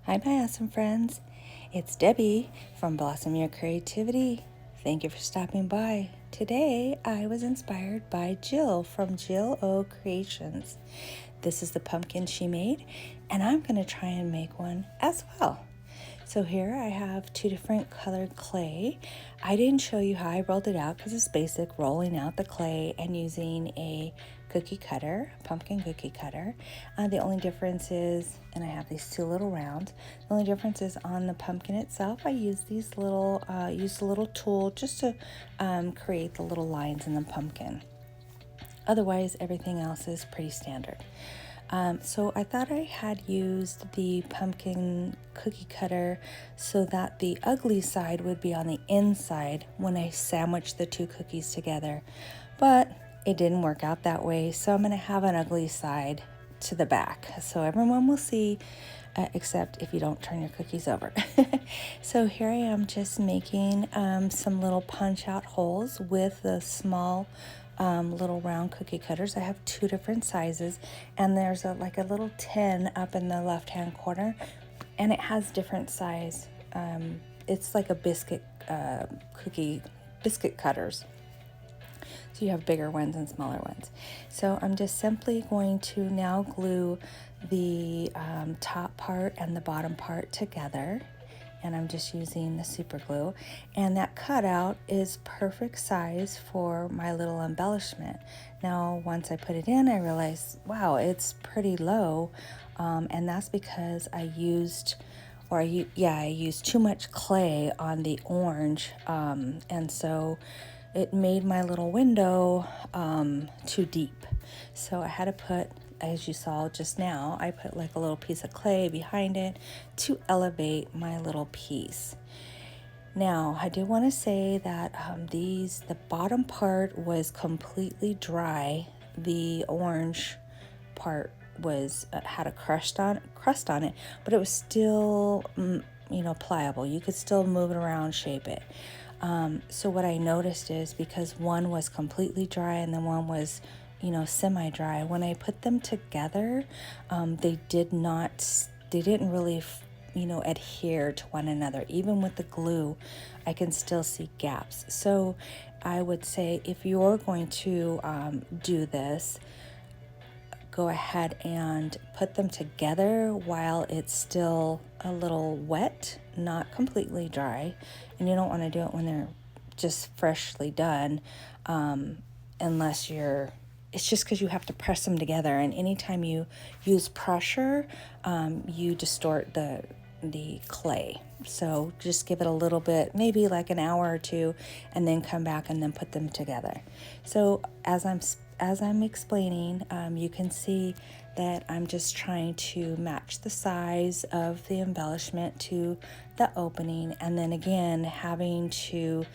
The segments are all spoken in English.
Hi, my awesome friends. It's Debbie from Blossom Your Creativity. Thank you for stopping by. Today, I was inspired by Jill from Jill-O Creations. This is the pumpkin she made, and I'm going to try and make one as well. So here I have two different colored clay. I didn't show you how I rolled it out because it's basic, rolling out the clay and using a cookie cutter, pumpkin cookie cutter. The only difference is, and I have these two little rounds, the only difference is on the pumpkin itself, I use these little, use a little tool just to create the little lines in the pumpkin. Otherwise, everything else is pretty standard. So I thought I had used the pumpkin cookie cutter so that the ugly side would be on the inside when I sandwiched the two cookies together, but it didn't work out that way, so I'm going to have an ugly side to the back so everyone will see, except if you don't turn your cookies over. So here I am just making some little punch out holes with the small little round cookie cutters. I have two different sizes, and there's like a little tin up in the left hand corner, and it has different size. It's like a biscuit biscuit cutters. So you have bigger ones and smaller ones. So I'm just simply going to now glue the top part and the bottom part together. And I'm just using the super glue, and that cutout is perfect size for my little embellishment. Now once I put it in, I realized, wow, it's pretty low, and that's because I used too much clay on the orange, and so it made my little window too deep. So I had to put, as you saw just now, I put like a little piece of clay behind it to elevate my little piece. Now, I do want to say that the bottom part was completely dry. The orange part was had a crust on it, but it was still pliable. You could still move it around, shape it. So what I noticed is, because one was completely dry and then one was semi-dry, when I put them together, they didn't really adhere to one another. Even with the glue, I can still see gaps. So I would say, if you're going to do this, go ahead and put them together while it's still a little wet, not completely dry. And you don't want to do it when they're just freshly done, unless it's just because you have to press them together, and anytime you use pressure, you distort the clay. So just give it a little bit, maybe like an hour or two, and then come back and then put them together. So as I'm explaining, you can see that I'm just trying to match the size of the embellishment to the opening, and then again having to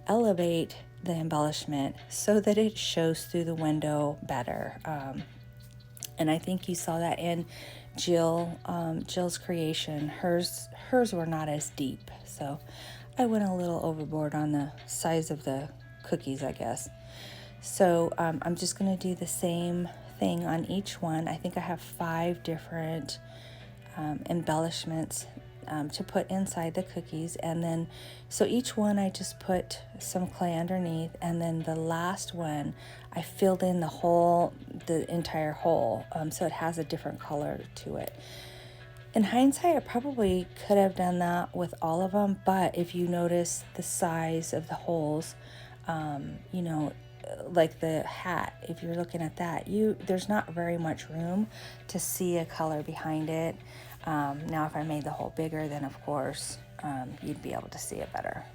elevate the embellishment so that it shows through the window better. And I think you saw that in Jill's creation. Hers were not as deep, so I went a little overboard on the size of the cookies, I guess. So I'm just going to do the same thing on each one. I think I have 5 different embellishments to put inside the cookies, and then so each one I just put some clay underneath, and then the last one I filled in the entire hole, so it has a different color to it. In hindsight, I probably could have done that with all of them, but if you notice the size of the holes, like the hat, if you're looking at that, there's not very much room to see a color behind it. Now if I made the hole bigger, then of course you'd be able to see it better.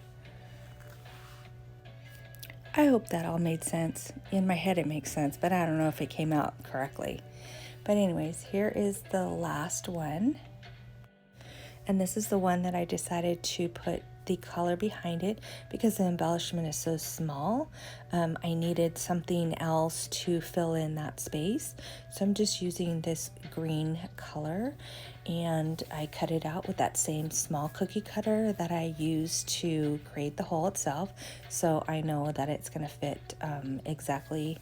I hope that all made sense. In my head it makes sense, but I don't know if it came out correctly. But anyways, here is the last one. And this is the one that I decided to put the color behind it because the embellishment is so small. I needed something else to fill in that space. So I'm just using this green color, and I cut it out with that same small cookie cutter that I used to create the hole itself. So I know that it's going to fit exactly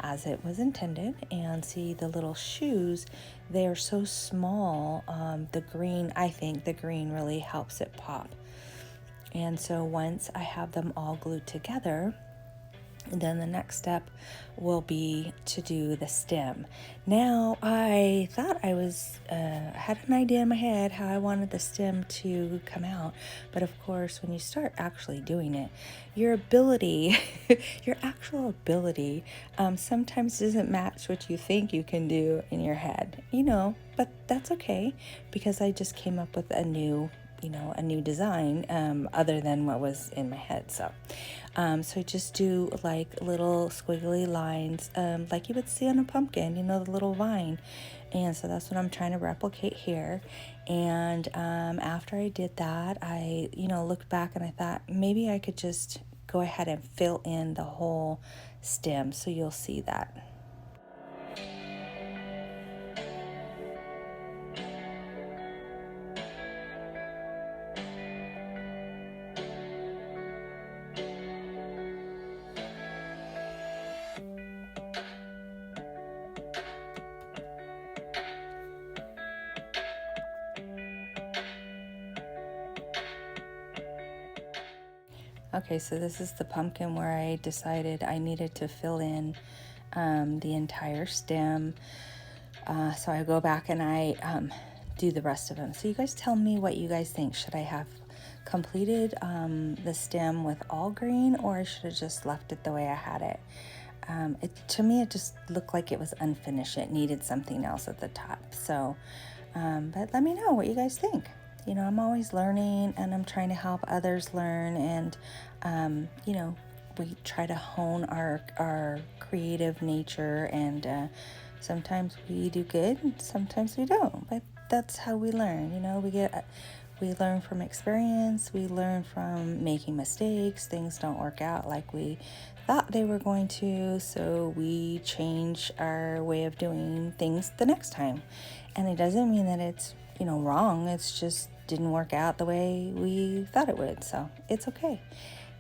as it was intended. And see the little shoes, they are so small. The green, I think the green really helps it pop. And so once I have them all glued together, then the next step will be to do the stem. Now, I thought I had an idea in my head how I wanted the stem to come out. But of course, when you start actually doing it, your ability, your actual ability, sometimes doesn't match what you think you can do in your head, but that's okay, because I just came up with a new design, other than what was in my head. So just do like little squiggly lines, like you would see on a pumpkin, the little vine. And so that's what I'm trying to replicate here. And after I did that, I, looked back and I thought maybe I could just go ahead and fill in the whole stem. So you'll see that. Okay, so this is the pumpkin where I decided I needed to fill in the entire stem. So I go back and I do the rest of them. So you guys tell me what you guys think. Should I have completed the stem with all green, or I should have just left it the way I had it? To me, it just looked like it was unfinished. It needed something else at the top. So, but let me know what you guys think. I'm always learning, and I'm trying to help others learn. And, we try to hone our creative nature, and sometimes we do good, and sometimes we don't. But that's how we learn. We learn from experience. We learn from making mistakes. Things don't work out like we thought they were going to, so we change our way of doing things the next time. And it doesn't mean that it's wrong. It's just didn't work out the way we thought it would. So it's okay.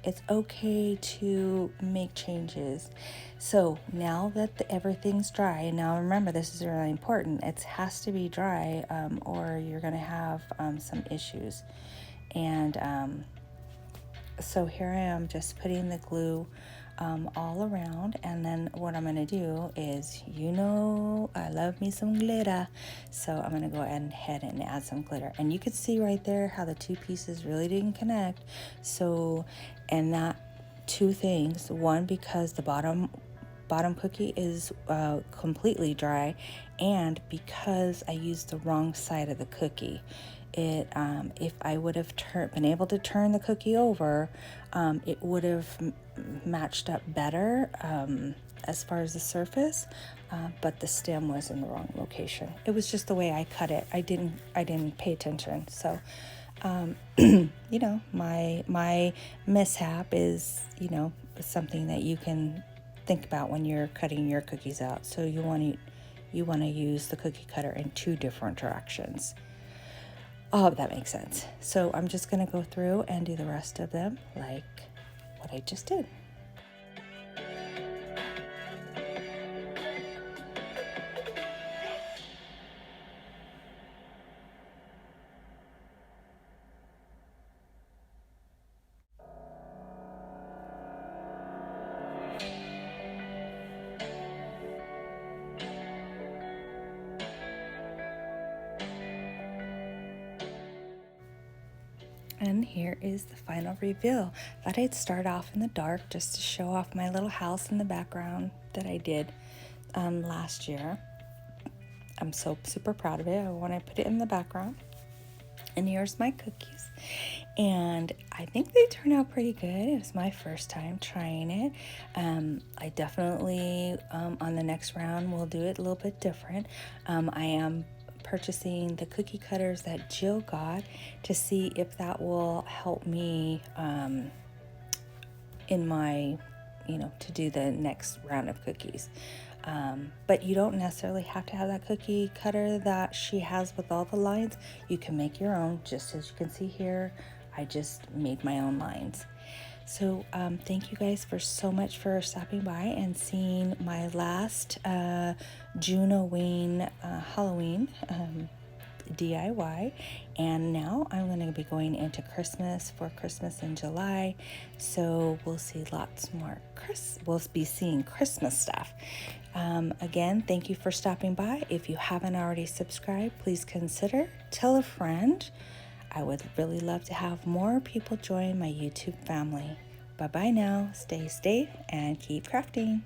It's okay to make changes. So now that everything's dry, and now remember, this is really important. It has to be dry, or you're going to have some issues. And so here I am just putting the glue all around. And then what I'm going to do is, I love me some glitter. So I'm going to go ahead and add some glitter. And you could see right there how the two pieces really didn't connect. So, and that two things. One, because the bottom cookie is completely dry, and because I used the wrong side of the cookie. If I would have been able to turn the cookie over, it would have matched up better as far as the surface, but the stem was in the wrong location. It was just the way I cut it. I didn't pay attention. So, my mishap is, something that you can think about when you're cutting your cookies out. So you want to use the cookie cutter in two different directions. I hope that makes sense. So I'm just going to go through and do the rest of them like what I just did. And here is the final reveal. Thought I'd start off in the dark just to show off my little house in the background that I did last year. I'm so super proud of it. I want to put it in the background. And here's my cookies. And I think they turned out pretty good. It was my first time trying it. I definitely, on the next round, will do it a little bit different. I am purchasing the cookie cutters that Jill got to see if that will help me in my, to do the next round of cookies. But you don't necessarily have to have that cookie cutter that she has with all the lines. You can make your own, just as you can see here. I just made my own lines. So thank you guys for so much for stopping by and seeing my last June-O-Ween Halloween DIY. And now I'm going to be going into Christmas for Christmas in July, so we'll see lots more we'll be seeing Christmas stuff. Again, thank you for stopping by. If you haven't already subscribed, please consider, tell a friend. I would really love to have more people join my YouTube family. Bye bye now, stay safe and keep crafting.